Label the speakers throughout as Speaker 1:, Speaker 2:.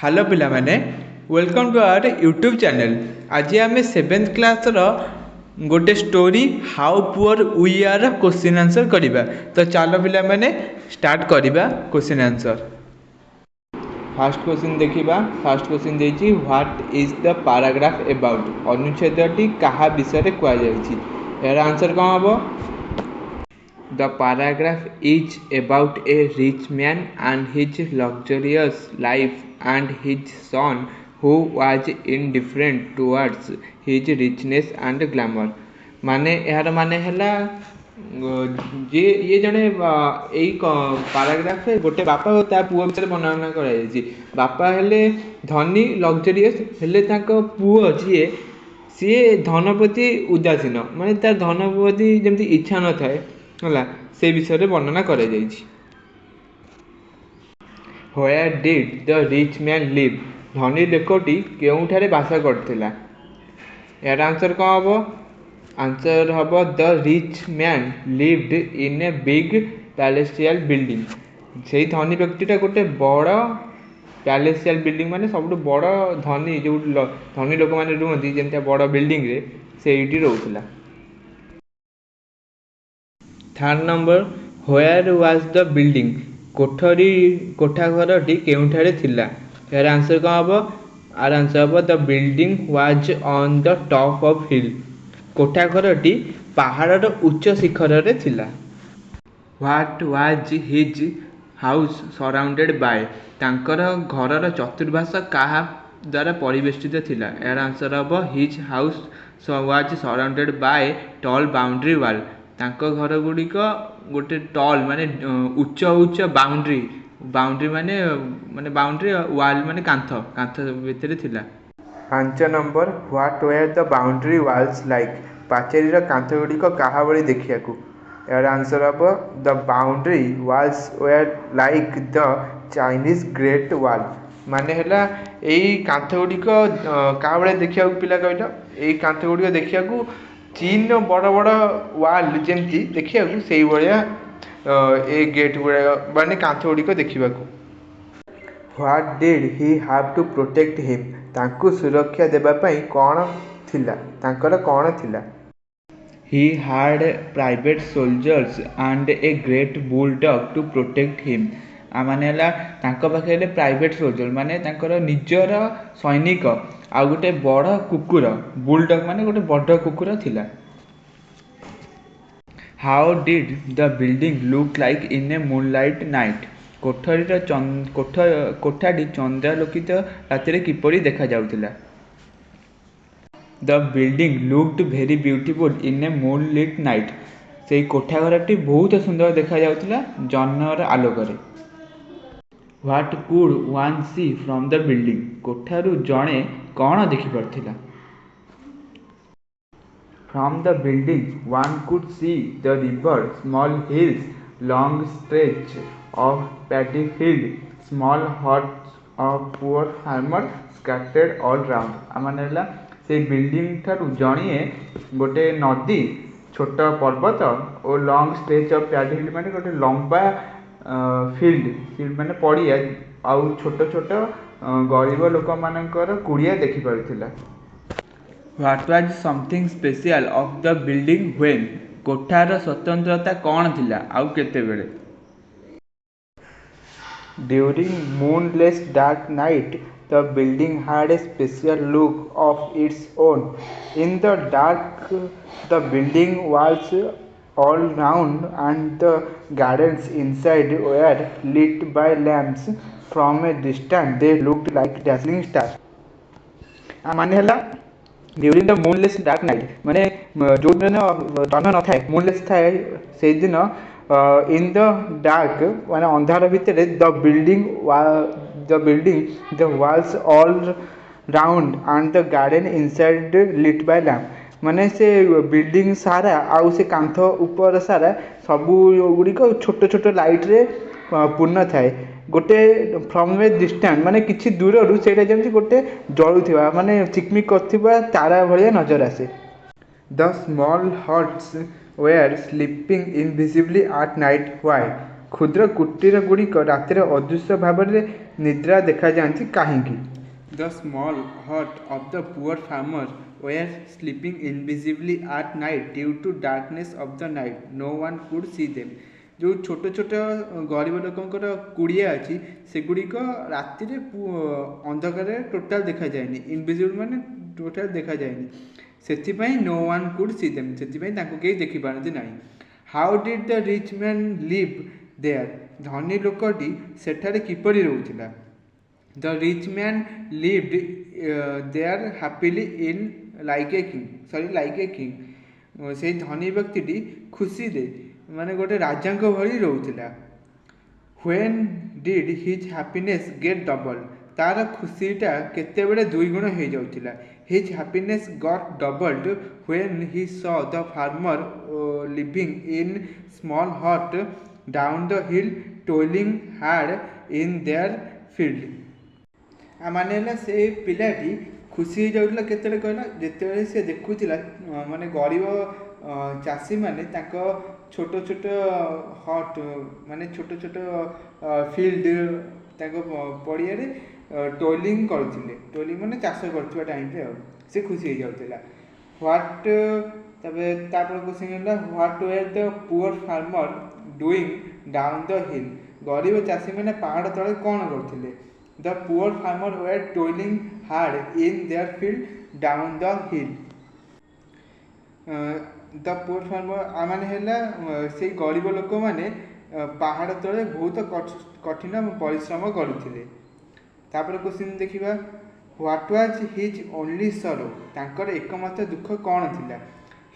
Speaker 1: Hello पिला माने welcome to our YouTube channel. आज आम 7th क्लास गोटे story how poor we are question answer करवा। तो चलो पिला माने स्टार्ट करवा क्वेश्चन आंसर। फास्ट क्वेश्चन देखिबा। फास्ट क्वेश्चन देछि what is the paragraph about. अनुच्छेदटी कहा विषय कुआ जायछि। यार आंसर कौन हम। The paragraph is about a rich man and his luxurious life and his son who was indifferent towards his richness and glamour। माने यार माने हला जे ये जने एई पैराग्राफ गोटे बापा और ता पुओ विषय वर्णना कराଯାଇଛି। बापा हेले धनी लग्जरियस हेले ताको पुओ जे सी धन प्रति उदासीन माने तार धन प्रति जमती इच्छा न थाए से विषय वर्णना करा जायछि। Where did the rich man live? धनी लोकटी केउठारे बासा करथिला। यार आंसर कौन हम। आंसर हम the rich man lived in a big palatial building. से धनी व्यक्तिटा गोटे बड़ पैलेसियल बिल्डिंग माने सब बड़ धनी जो धनी लोक मैंने रुहति जमती बड़ बिल्डिंग रे से रोला। Third number where was the building. कोठा घरटी केउठारे थिला। यार आंसर कौन हम। आर आंसर हम the building was on the top of hill. कोठा घरटी पहाड़र उच्च शिखर रे थिला। What was his house surrounded by. तांकर घरर चतुर्पार्श्व कहा द्वारा परिवेष्टित थिला। यार आंसर हम his house was surrounded by tall boundary wall. तांको घर गुड़िक गोटे टॉल माने उच्च उच्च बाउंड्री बाउंड्री माने माने बाउंड्री वाल माने कांथ कांथ भितर थिला। 5 number what were the boundary walls like. पाचेरीर कांथ गुड़िक कहा भली देखियाकू। यार आंसर हम the boundary walls were like the Chinese great wall. माने हैला एई कांथ गुड़िक कहा भली देखियाकू पिला कहलो। एई कांथ गुड़िक देखियाकू चीन बड़ बड़ वाल जमती देखिया से भाया ए गेट गुड़ा माने कांथ गुड़िक देखा। What did he have to protect him. तांकु सुरक्षा देबाई कौन थिला तांकर कौन थिला। He had private soldiers and a great bulldog to protect him. माने पाखे प्राइवेट सोल्जर माने निजर सैनिक आ गोटे बड़ कुकुर बुलडॉग माने गोटे बड़ कुकुर थिला। How did the building look like in a moonlight night. कोठाटी चंद्रालोकित राति किपरि देखा जाउथिला। The building looked very beautiful in a moonlit night. से कोठा घरटी बहुत सुंदर देखा जाउथिला जह्नर आलोकरे। What could one see from the building. कोठारू जणे कौन देखि पारथिला। From the building one could see the river small hills long stretch of paddy field small huts of poor farmer scattered all round. माने से बिल्डिंग ठारू जणिए गोटे नदी छोट पर्वत और long stretch of paddy field माने गोटे लंबा फील्ड माने पड़िया आउ छोट छोट गरीब लोक मानकर कुड़िया देखि पारुथिला। What was something special of the building when. कोठार स्वतंत्रता कौन थिला आउ केते बेले। During moonless dark night the building had a special look of its own. In the dark the building was all round and the gardens inside were lit by lamps. From a distance they looked like dazzling stars. माने हला during the moonless dark night माने जो दिन चंद्र न थाए moonless थाए से दिन इन द डार्क माने अंधार भितर the building the walls all round and the garden inside lit by lamp। माने से बिल्डिंग सारा आउ से कांथ ऊपर सारा सबू गुड़िक छोट छोट लाइट रे पूर्ण थाए। गोटे फ्रॉम ए डिस्टेंस माने किछि दूर रु सेटा जेमति गोटे जळुथिबा माने चिकमिक करथिबा तारा भलिया नजर आसे। The small huts were sleeping invisibly at night. Why. क्षुद्र कुटीर गुड़िक रातिर अदृश्य भाव में निद्रा देखा जाती कहीं। The small hut of the poor farmer were sleeping invisibly at night due to darkness of the night. No one could see them. जो छोट छोट गरीब लोकंकर कुड़िया अच्छी सेगुड़िक राति अंधकार टोटाल देखा जाए इनविजिबल माने टोटाल देखा जाए से no one could see them से कहीं देखिपारती ना। How did the rich man live there धनी लोकटी सेठारे किपरि रहउथिला। The rich man lived there happily in like a king से धनी व्यक्ति खुशी दे माने गोटे राजा भली रोला। When did his happiness get double तार खुशीटा केतेबेले दुईगुण हो जाउथिला। His happiness got doubled when he saw the farmer living in small hut down the hill toiling hard in their field। माने से पिलाटी खुशी हो जाऊला केतेले कहला जेतेबेले से देखुथिला माने गरीब चाषी माने छोट छोट हट माने छोट छोट फील्ड पड़िया टोलिंग करथिले। टोलिंग माने चाष करथिबा टाइम रे से खुशी हो जाउथिला। व्हाट तापर क्वेश्चन होला what were the poor farmer doing down the hill गरीब चाषी माने पहाड़ तळे कोन करथिले। The poor farmer were toiling hard in their field down the hill। The poor farmer माने हैला से गरीब लोक माने पहाड़ तले बहुत कठिन परिश्रम करुथिले। तापर क्वेश्चन देखिबा व्हाट वाज हिज ओनली सरो तांकर एकमात्र दुख कौन थिला।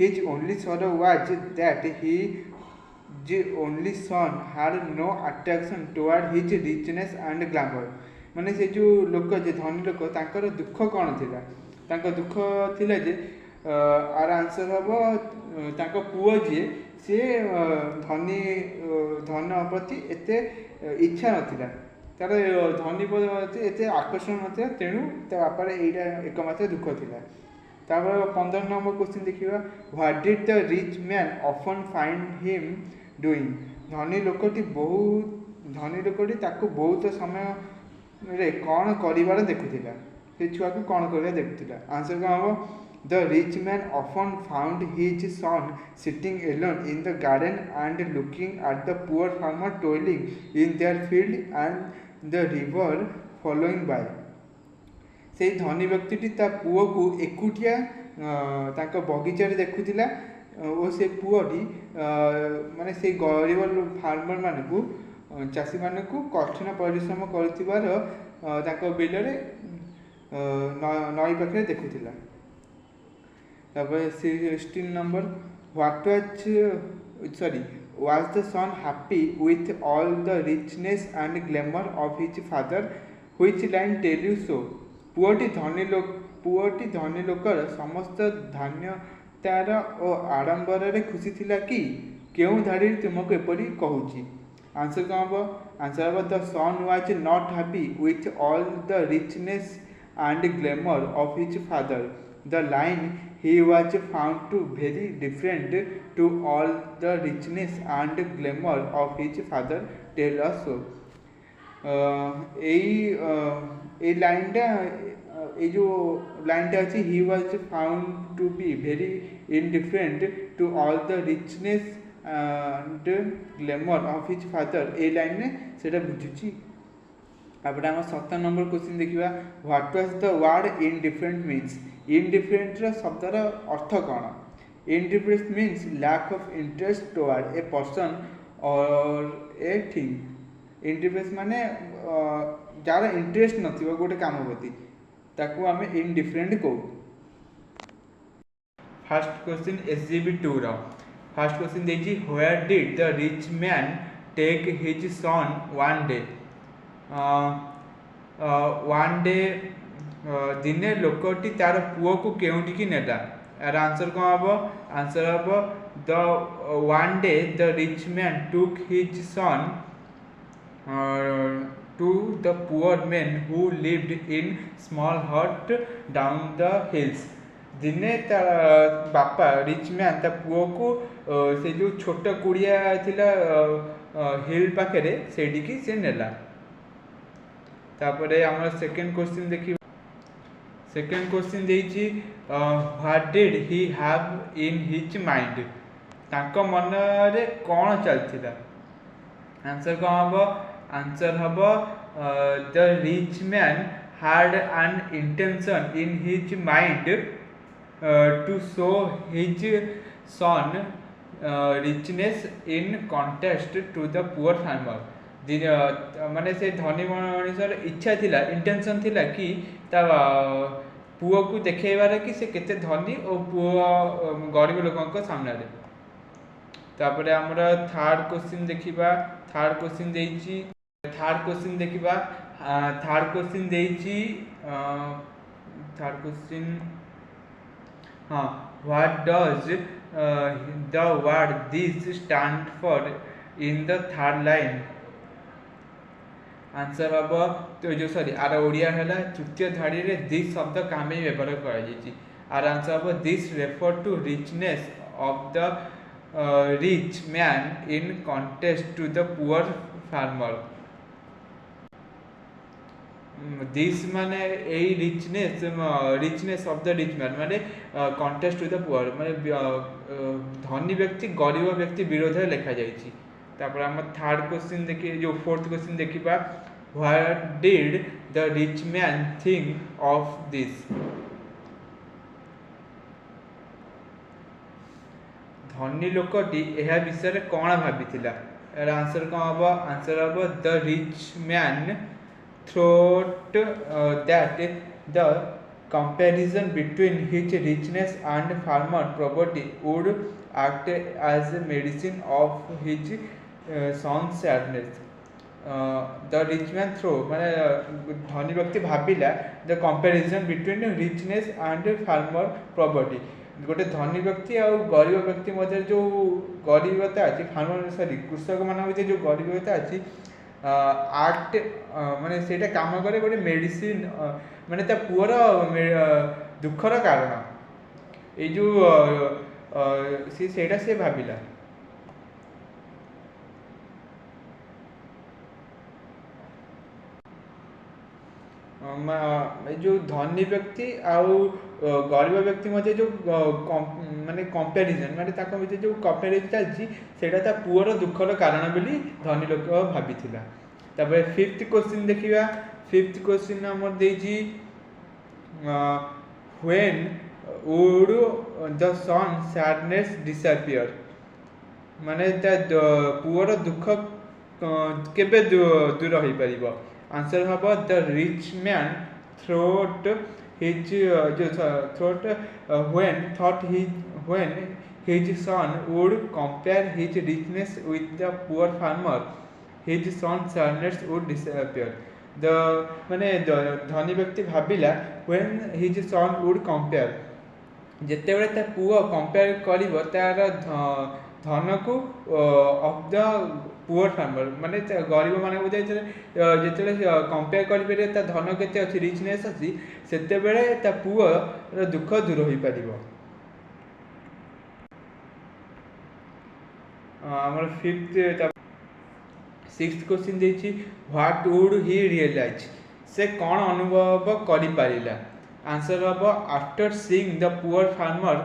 Speaker 1: His only sorrow was that his only son had no attraction toward his richness and glamour माने से जो लोक जे धनी लोक तांकर दुख कौन थिला तांकर दुख थिला जे आर आंसर हबो तांको पुओ जे से धनी धन प्रति एते इच्छा नथिला तार धनी प्रति एते आकर्षण नथिला तेणु ता बापार एटा एकमात्र दुख थिला। तापर 15 नंबर क्वेश्चन देखिबा what did the rich man often find him doing धनी लोकटी ताको बहुत समय रे कौन करिवार देखुथिला से छुआ को कौन करिया देखुथिला। आंसर का हम the rich man often found his son sitting alone in the garden and looking at the poor farmer toiling in their field and the river following by से धनी व्यक्ति ता पुओ को एकुटिया तांका बगीचा रे देखुथिला और से पुओटी माने से गरीब फार्मर मानकू चाषी मान को कठिन परिश्रम कर बिल नई पाखे देखुला। 16 number what was the son happy with all the richness and glamour of his father which line tell you so पुओटी धनी लोकर समस्त धान्यतार और आडंबर रे खुशी थिला कि केउ धाड़ी तुमको एपरी कहूची। आंसर कौन हम आंसर हम the son was not happy with all the richness and glamour of his father the line he was found to very different to all the richness and glamour of his father tell us so. ए लाइनटा ये जो लाइनटा अच्छी he was found to be very indifferent to all the richness and glamour of his father ए line ने सेटा बुझुची। अब हम 17 नंबर क्वेश्चन देखिबा what was the word indifferent means indifferent रो शब्दर अर्थ कौन। Indifferent means lack of interest toward a person or a thing. Indifference माने जार इंटरेस्ट नथिबो गोटे काम प्रति ताकू आमे इनडिफरेंट कहू। फर्स्ट क्वेश्चन एसजीबी 2 रो फर्स्ट क्वेश्चन देखिए where did the rich man take his son one day. One day दिने लोकटी तार पुओ को केउटी की नेला। यार आंसर कौन हम आंसर हम the one day the rich man took his sun to the poor men who lived in small hut down the hills। दिने ता बापा रिच मैन ता पुओ को से जो छोट कुड़िया थिला हिल पाखे सेठी से नेला। तापरे आम सेकेंड क्वेश्चन देखिए। सेकेंड क्वेश्चन देइछि what did he have in his mind, तांको मन रे कौन चलथिला। आंसर कौन हम? आंसर हम the rich man had an intention in his mind to show his son richness in contrast to the poor farmer। माने से धनी मनुष्यर इच्छा थिला, इंटेंशन थिला कि ता पुओ को देखेबार कि से केते धनी और पुओ गरीब लोकन सामने रे। तापरे हमरा थर्ड क्वेश्चन देखिबा। थर्ड क्वेश्चन देइछि। थर्ड क्वेश्चन देखिबा। थर्ड क्वेश्चन देइछि। थर्ड क्वेश्चन हाँ, what does the word this stand for in the third line. Answer हम तो जो सॉरी आर ओडिया है तृतीय धाड़ी रे दिस शब्द काम व्यवहार कर। आर आंसर हम this refer to richness of the rich man in contrast to the poor farmer. This माने ए richness richness of the rich man माने कॉन्टेस्ट टू द पुअर माने धनी व्यक्ति गरीब व्यक्ति विरोध में लिखा जाइछि। तापर हम थर्ड क्वेश्चन देखि जो फोर्थ क्वेश्चन देखिबा। What did the rich man think of this. धनी लोकटी एहा विषय रे कोन भाबिथिला। एरा आंसर कोन हबो? आंसर हबो the rich man thought that the comparison between his richness and farmer property would act as a medicine of his son's sadness। the rich man throw माने धनी व्यक्ति भाबिला the comparison between richness and farmer property. गोटे धनी व्यक्ति और गरीब व्यक्ति मध्य जो गरीबता अच्छी फार्मर सॉरी कृषक मान मध्य जो गरीबता अच्छी आर्ट माने सेटा काम करे गोटे मेडिसिन माने ता पुअर दुखर कारण ए जो सेटा से भाबिला। जो धनी व्यक्ति आउ गरीब व्यक्ति मध्य जो माने कंपैरिजन माने ताको मध्य जो कंपैरिजन चलछि सेटा ता पुअर दुखर कारण बोली धनी लोक भाबिथिला। तापर फिफ्थ क्वेश्चन देखिबा। फिफ्थ क्वेश्चन हमर देछि when would the son sadness disappear माने ता पुअर दुख केबे दूर होई परिबो। आंसर हबो the rich man thought his thought when his son would compare his richness with the poor farmer his son sadness would disappear. The माने धनी व्यक्ति भाबिला when his son would compare जेते बेले ता पुओ कंपेयर करिवो तार धन को ऑफ द पुअर फार्मर माने गरीब माने बुझे जेते कंपेयर करिबे ता धन केते अछि रिचनेस अछि सेते बेले ता पुओ र दुख दूर होई परिबो। हमर फिफ्थ सिक्स्थ क्वेश्चन देछि व्हाट वुड ही रियलाइज से कौन अनुभव करि पारिला। आंसर हबो after seeing the poor farmer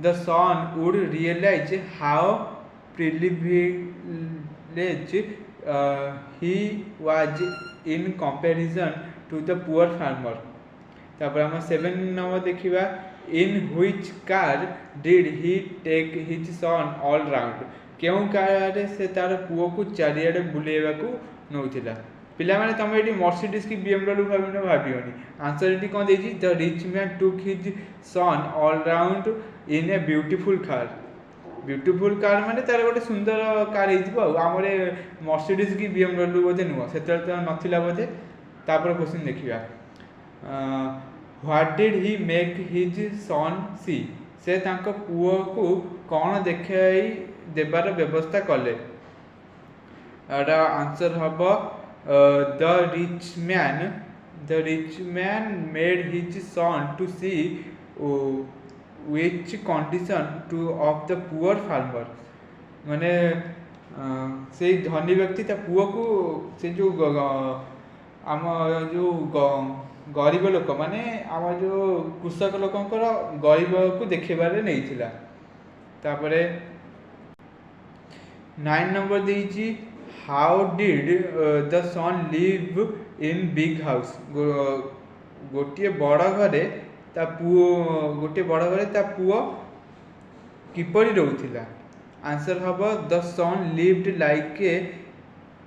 Speaker 1: the son would realise how privilege he was in comparison to the poor farmer. तापर हम 7 नंबर देखिबा। In which car did he take his son all round केउ car से तार पुओ को चारियाडे बुलेवा को नौथिला। पिला माने तमे एटी मर्सिडीज की बीएमडब्ल्यू भाबियोनी। आंसर एटी कोन देछि the rich man took his son all round in a beautiful car. Beautiful car माने तार गोटे सुंदर कार हेतिबो हमरे मर्सिडीज की बीएमडब्ल्यू बोधे नुवा सेतल तो नथिला बोधे। तापर क्वेश्चन देखिबा। What did he make his son see से तांको पुओ को कोन देखाई देबार व्यवस्था कले। एटा आंसर हबो the rich man made his son to see which condition to of the poor farmer माने
Speaker 2: ସେଇ ଧନୀ ବ୍ୟକ୍ତି ତା ପୁଅକୁ ସେ ଯେଉଁ ଆମ ଯେଉଁ ଗରିବ ଲୋକ ମାନେ ଆମ ଯେଉଁ କୃଷକ ଲୋକଙ୍କର ଗରିବକୁ ଦେଖେଇବାରେ ନେଇଥିଲା। ତାପରେ 9 ନମ୍ବର ଦେଇଛି how did the son live in big house. ଗୋଟିଏ ବଡ଼ ଘରେ ତା ପୁଅ ଗୋଟିଏ ବଡ଼ ଘରେ ତା ପୁଅ କିପରି ରହୁଥିଲା। ଆନ୍ସର ହେବ the son lived like a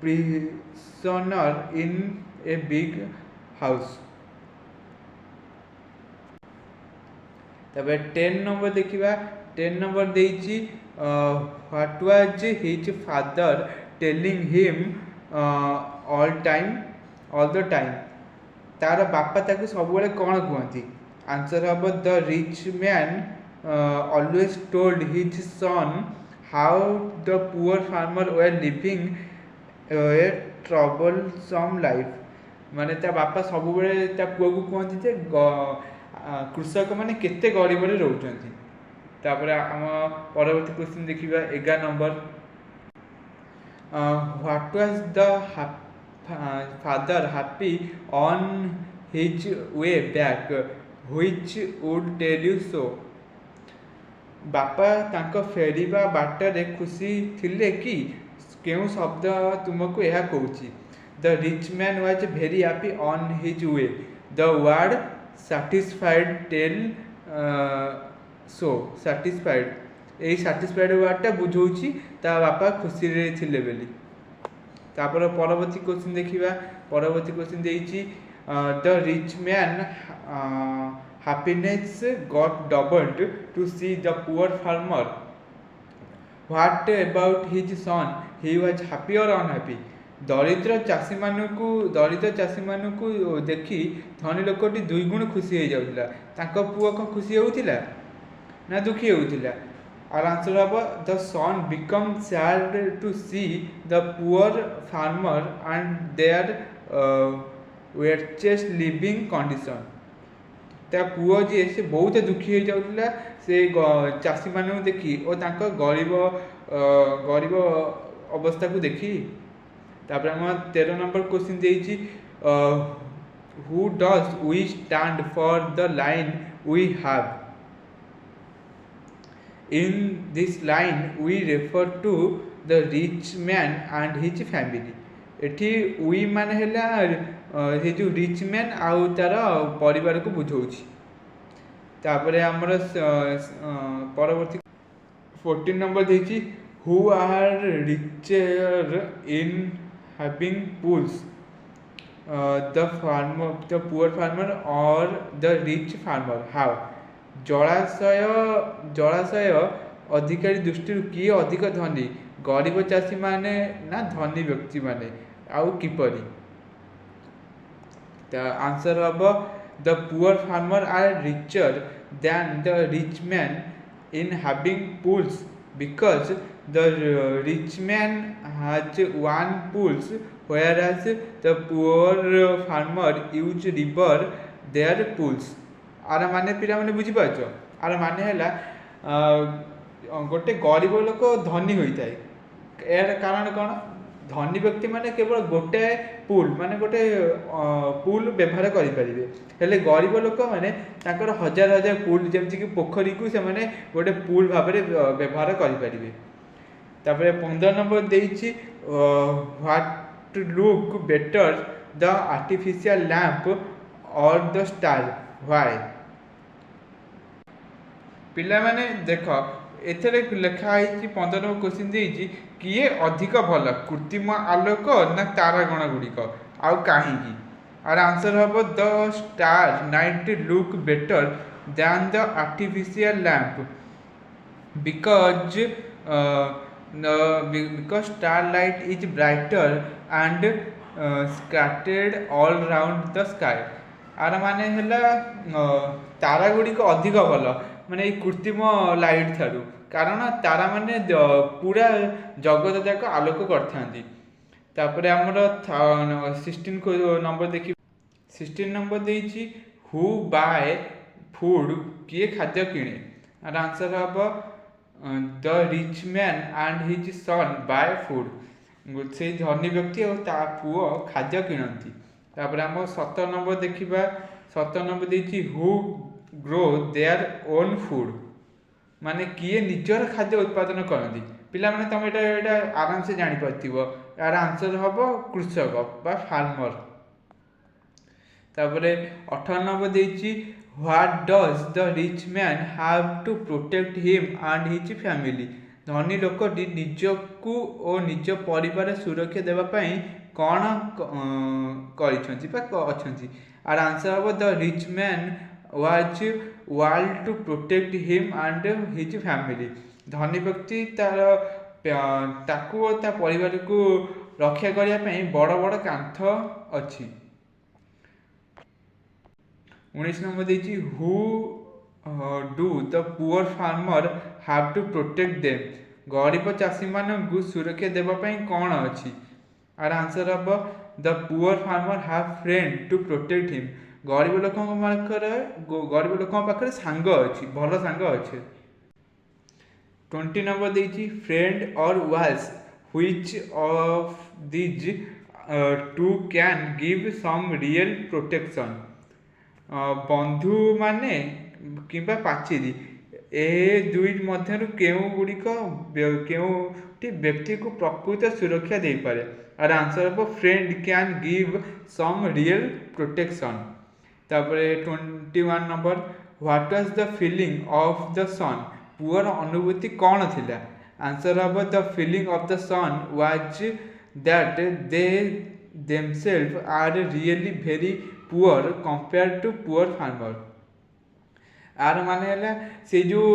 Speaker 2: prisoner in a big house. ତାପରେ 10 ନମ୍ବର ଦେଖିବା। 10 ନମ୍ବର ଦେଇଛି what was his father telling him all the time. ତାର ବାପା ତାକୁ ସବୁବେଳେ କ'ଣ କୁହନ୍ତି। ଆନ୍ସର ହେବ the rich man always told his son how the poor farmer were living a troublesome life. ମାନେ ତା ବାପା ସବୁବେଳେ ତା ପୁଅକୁ କୁହନ୍ତି ଯେ କୃଷକମାନେ କେତେ ଗରିବରେ ରହୁଛନ୍ତି। ତାପରେ ଆମ ପରବର୍ତ୍ତୀ କ୍ୱେଶ୍ଚିନ୍ ଦେଖିବା 11 number. What was the father happy on his way back which would tell you so. ବାପା ତାଙ୍କ ଫେରିବା ବାଟରେ ଖୁସି ଥିଲେ କି? କେଉଁ ଶବ୍ଦ ତୁମକୁ ଏହା କହୁଛି। The rich man was very happy on his way. The word satisfied tell so. Satisfied, ଏଇ ସାଟିସ୍ଫାଇଡ୍ ୱାର୍ଡଟା ବୁଝଉଛି ତା ବାପା ଖୁସିରେ ଥିଲେ ବୋଲି। ତାପରେ ପରବର୍ତ୍ତୀ କ୍ୱେଶ୍ଚିନ୍ ଦେଖିବା। ପରବର୍ତ୍ତୀ କ୍ୱେଶ୍ଚିନ୍ ଦେଇଛି the rich man happiness got doubled to see the poor farmer. What about his son? He was happy or unhappy? ଦରିଦ୍ର ଚାଷୀମାନଙ୍କୁ ଦେଖି ଧନୀ ଲୋକଟି ଦୁଇଗୁଣ ଖୁସି ହେଇଯାଉଥିଲା। ତାଙ୍କ ପୁଅ କ'ଣ ଖୁସି ହେଉଥିଲା ନା ଦୁଃଖୀ ହେଉଥିଲା? ଆଉ ଆନ୍ସର ହେବ the son become sad to see the poor farmer and their wretched living condition. ତା ପୁଅ ଯିଏ ସେ ବହୁତ ଦୁଃଖୀ ହେଇଯାଉଥିଲା ସେ ଚାଷୀମାନଙ୍କୁ ଦେଖି ଓ ତାଙ୍କ ଗରିବ ଅବସ୍ଥାକୁ ଦେଖି। ତାପରେ ଆମ 13 ନମ୍ବର କ୍ୱେଶ୍ଚିନ୍ ଦେଇଛି who does we stand for the line we have. In this line we refer to the rich man and his family. ଏଠି ୱି ମାନେ ହେଲା ସେ ଯେଉଁ ରିଚ୍ ମ୍ୟାନ୍ ଆଉ ତାର ପରିବାରକୁ ବୁଝଉଛି। ତାପରେ ଆମର ପରବର୍ତ୍ତୀ 14 ନମ୍ବର ଦେଇଛି ହୁ ଆର୍ ରିଚର୍ in having pools, the poor farmer or the rich farmer? How? ଜଳାଶୟ ଅଧିକାରୀ ଦୃଷ୍ଟିରୁ କିଏ ଅଧିକ ଧନୀ, ଗରିବ ଚାଷୀମାନେ ନା ଧନୀ ବ୍ୟକ୍ତିମାନେ, ଆଉ କିପରି? The answer ହେବ the poor farmer are richer than the rich man in having pools because the rich man has one pools whereas the poor farmer use river their pools। ଆର ମାନେ ପିଲାମାନେ ବୁଝିପାରୁଛ? ଆର ମାନେ ହେଲା ଗୋଟେ ଗରିବ ଲୋକ ଧନୀ ହୋଇଥାଏ। ଏହାର କାରଣ କ'ଣ? ଧନୀ ବ୍ୟକ୍ତିମାନେ କେବଳ ଗୋଟାଏ ପୁଲ୍ ମାନେ ଗୋଟେ ପୁଲ୍ ବ୍ୟବହାର କରିପାରିବେ, ହେଲେ ଗରିବ ଲୋକମାନେ ତାଙ୍କର ହଜାର ହଜାର ପୁଲ୍ ଯେମିତିକି ପୋଖରୀକୁ ସେମାନେ ଗୋଟେ ପୁଲ୍ ଭାବରେ ବ୍ୟବହାର କରିପାରିବେ। ତାପରେ 15 ନମ୍ବର ଦେଇଛି what look better the artificial lamp or the star, why? ପିଲାମାନେ ଦେଖ ଏଥିରେ ଲେଖା ହେଇଛି 15 ନମ୍ବର କ୍ୱେଶ୍ଚିନ୍ ଦେଇଛି କିଏ ଅଧିକ ଭଲ, କୃତ୍ରିମ ଆଲୋକ ନା ତାରାଗଣ ଗୁଡ଼ିକ, ଆଉ କାହିଁକି? ଆର ଆନ୍ସର ହେବ the star night look better than the artificial lamp because starlight is brighter and scattered all round the sky। ଆର ମାନେ ହେଲା ତାରା ଗୁଡ଼ିକ ଅଧିକ ଭଲ ମାନେ ଏଇ କୃତ୍ରିମ ଲାଇଟ୍ ଠାରୁ, କାରଣ ତାରାମାନେ ପୁରା ଜଗତ ଯାକ ଆଲୋକ କରିଥାନ୍ତି। ତାପରେ ଆମର 16 ନମ୍ବର ଦେଖିବା। 16 ନମ୍ବର ଦେଇଛି ହୁ ବାଏ ଫୁଡ୍, କିଏ ଖାଦ୍ୟ କିଣେ? ଆର ଆନ୍ସର ହେବ the rich man and his son buy food. ସେଇ ଧନୀ ବ୍ୟକ୍ତି ଆଉ ତା ପୁଅ ଖାଦ୍ୟ କିଣନ୍ତି। ତାପରେ ଆମ 17 ନମ୍ବର ଦେଖିବା। 17 ନମ୍ବର ଦେଇଛି ହୁ ଗ୍ରୋ ଦେୟାର ଓନ୍ ଫୁଡ୍, ମାନେ କିଏ ନିଜର ଖାଦ୍ୟ ଉତ୍ପାଦନ କରନ୍ତି। ପିଲାମାନେ ତମେ ଏଇଟା ଆରାମସେ ଜାଣିପାରିଥିବ। ଏହାର ଆନ୍ସର ହେବ କୃଷକ ବା ଫାର୍ମର। ତାପରେ 18 ନମ୍ବର ଦେଇଛି what does the rich man have to protect him and his family. ଧନୀ ଲୋକଟି ନିଜକୁ ଓ ନିଜ ପରିବାର ସୁରକ୍ଷା ଦେବା ପାଇଁ କ'ଣ କରିଛନ୍ତି ବା ଅଛନ୍ତି। ଆର ଆନ୍ସର ହେବ the rich man was wall to protect him and his family. ଧନୀ ବ୍ୟକ୍ତି ତାକୁ ଓ ତା ପରିବାରକୁ ରକ୍ଷା କରିବା ପାଇଁ ବଡ଼ ବଡ଼ କାନ୍ଥ ଅଛି। 19 ନମ୍ବର ଦେଇଛି who do the poor farmer have to protect them. ଗରିବ ଚାଷୀମାନଙ୍କୁ ସୁରକ୍ଷା ଦେବା ପାଇଁ କ'ଣ ଅଛି। ଆର ଆନ୍ସର ହେବ the poor farmer have friend to protect him. ଗରିବ ଲୋକଙ୍କ ପାଖରେ ସାଙ୍ଗ ଅଛି, ଭଲ ସାଙ୍ଗ ଅଛି। 20 ନମ୍ବର ଦେଇଛି friend or walls which of these two can give some real protection. ବନ୍ଧୁ ମାନେ କିମ୍ବା ପାଚେରୀ, ଏ ଦୁଇ ମଧ୍ୟରୁ କେଉଁଟି ବ୍ୟକ୍ତିକୁ ପ୍ରକୃତ ସୁରକ୍ଷା ଦେଇପାରେ। ଆର ଆନ୍ସର ହେବ friend can give some real protection. ତାପରେ 21 number what was the feeling of the son. ପୁଅର ଅନୁଭୂତି କ'ଣ ଥିଲା। ଆନ୍ସର ହେବ the feeling of the son was that they themselves are really very poor compared to poor farmer. ଆର ମାନେ ହେଲା ସେ ଯେଉଁ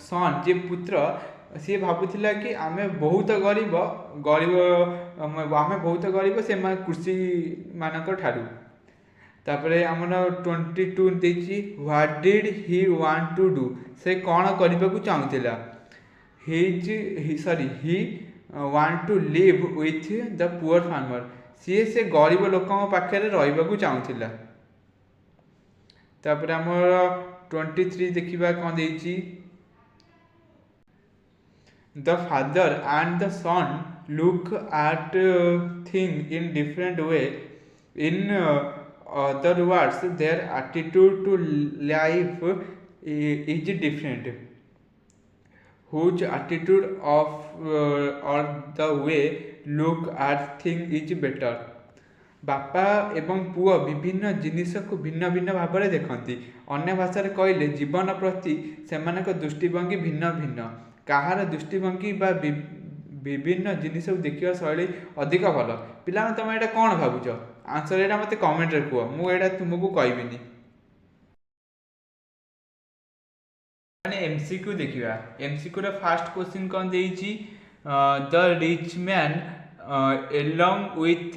Speaker 2: ସନ୍, ଯେ ପୁତ୍ର, ସିଏ ଭାବୁଥିଲା କି ଆମେ ବହୁତ ଗରିବ ସେମାନେ କୃଷିମାନଙ୍କ ଠାରୁ। ତାପରେ ଆମର 22 ଦେଇଛି what did he want to do. ସେ କ'ଣ କରିବାକୁ ଚାହୁଁଥିଲା। He want to live with the poor farmer. ସେ ଗରିବ ଲୋକଙ୍କ ପାଖରେ ରହିବାକୁ ଚାହୁଁଥିଲା। ତାପରେ ଆମର 23 ଦେଖିବା କ'ଣ ଦେଇଛି। The father and the son look at thing in different way. In other words their attitude to life is different. Whose attitude or the way look at thing is better. ବାପା ଏବଂ ପୁଅ ବିଭିନ୍ନ ଜିନିଷକୁ ଭିନ୍ନ ଭିନ୍ନ ଭାବରେ ଦେଖନ୍ତି। ଅନ୍ୟ ଭାଷାରେ କହିଲେ ଜୀବନ ପ୍ରତି ସେମାନଙ୍କ ଦୃଷ୍ଟିଭଙ୍ଗୀ ଭିନ୍ନ ଭିନ୍ନ। କାହାର ଦୃଷ୍ଟିଭଙ୍ଗୀ ବା ବିଭିନ୍ନ ଜିନିଷକୁ ଦେଖିବା ଶୈଳୀ ଅଧିକ ଭଲ। ପିଲାମାନେ ତମେ ଏଇଟା କ'ଣ ଭାବୁଛ? ଆନ୍ସର ଏଇଟା ମୋତେ କମେଣ୍ଟରେ କୁହ, ମୁଁ ଏଇଟା ତୁମକୁ କହିବିନି। MCQ ଦେଖିବା। MCQର ଫାର୍ଷ୍ଟ କ୍ୱେଶ୍ଚିନ୍ କ'ଣ ଦେଇଛି। The rich man along with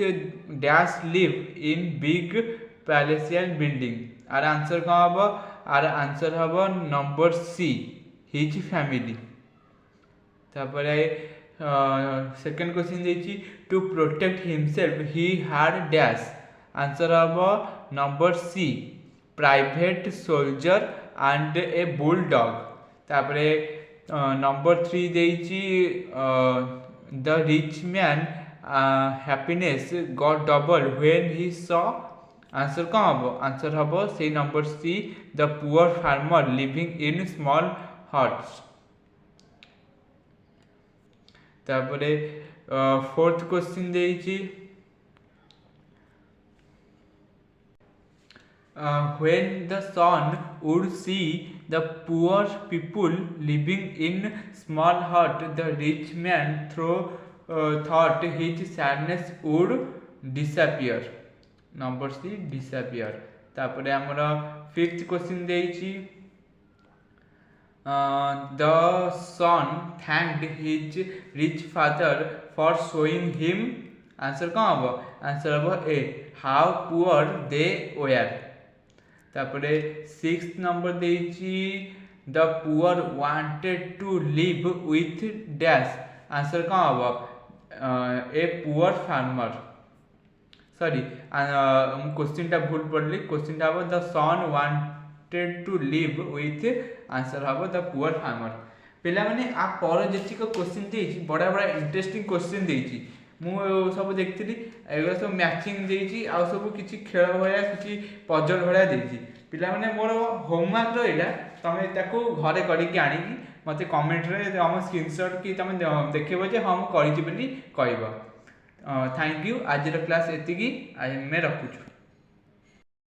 Speaker 2: dash live in big palatial building। Our answer କ'ଣ ହେବ। ଆର ଆନ୍ସର ହେବ ନମ୍ବର ସି, ହିଜ୍ ଫ୍ୟାମିଲି। ତାପରେ ସେକେଣ୍ଡ କ୍ୱେଶ୍ଚିନ୍ ଦେଇଛି to protect himself he had dash. Answer ହେବ number C, private soldier and a bulldog. ତାପରେ ନମ୍ବର 3 ଦେଇଛି the rich man happiness got double when he saw. Answer କ'ଣ ହେବ। Answer ହେବ ସେଇ number C, the poor farmer living in small huts. ତାପରେ fourth question ଦେଇଛି when the son would see the poor people living in small hut, the rich man thought his sadness would disappear। number C, disappear। ତାପରେ ଆମର fifth question ଦେଇଛି the son thanked his rich father for showing him। Answer କ'ଣ ହେବ। Answer ହେବ ଏ, how poor they were। ତାପରେ 6th number ଦେଇଛି the poor wanted to live with dash. Answer କ'ଣ ହେବ। ଏ ପୁଅର୍ ଫାର୍ମର। ସରି, ମୁଁ କ୍ୱେଶ୍ଚିନ୍ଟା ଭୁଲ ପଢ଼ିଲି। କ୍ୱେଶ୍ଚିନ୍ଟା ହେବ the son wanted to live with, answer ହେବ ଦ ପୁଅର୍ ଫାର୍ମର। ପିଲାମାନେ ଆ ପରେ ଯେତିକ କ୍ୱେଶ୍ଚିନ୍ ଦେଇଛି ବଢ଼ିଆ ବଢ଼ିଆ ଇଣ୍ଟରେଷ୍ଟିଂ କ୍ୱେଶ୍ଚିନ୍ ଦେଇଛି। ମୁଁ ସବୁ ଦେଖିଥିଲି ଏଗୁଡ଼ା ସବୁ ମ୍ୟାଚିଂ ଦେଇଛି ଆଉ ସବୁ କିଛି ଖେଳ ଭଳିଆ କିଛି ପଜଲ ଭଳିଆ ଦେଇଛି। ପିଲାମାନେ ମୋର ହୋମୱାର୍କ ଏଇଟା ତମେ ତାକୁ ଘରେ କରିକି ଆଣିକି ମୋତେ କମେଣ୍ଟରେ ତମ ସ୍କ୍ରିନସଟ୍ କି ତମେ ଦେଖିବ ଯେ ହଁ ମୁଁ କରିଛି ବୋଲି କହିବ। Thank you. ଆଜିର କ୍ଲାସ୍ ଏତିକି ଆମେ ରଖୁଛୁ।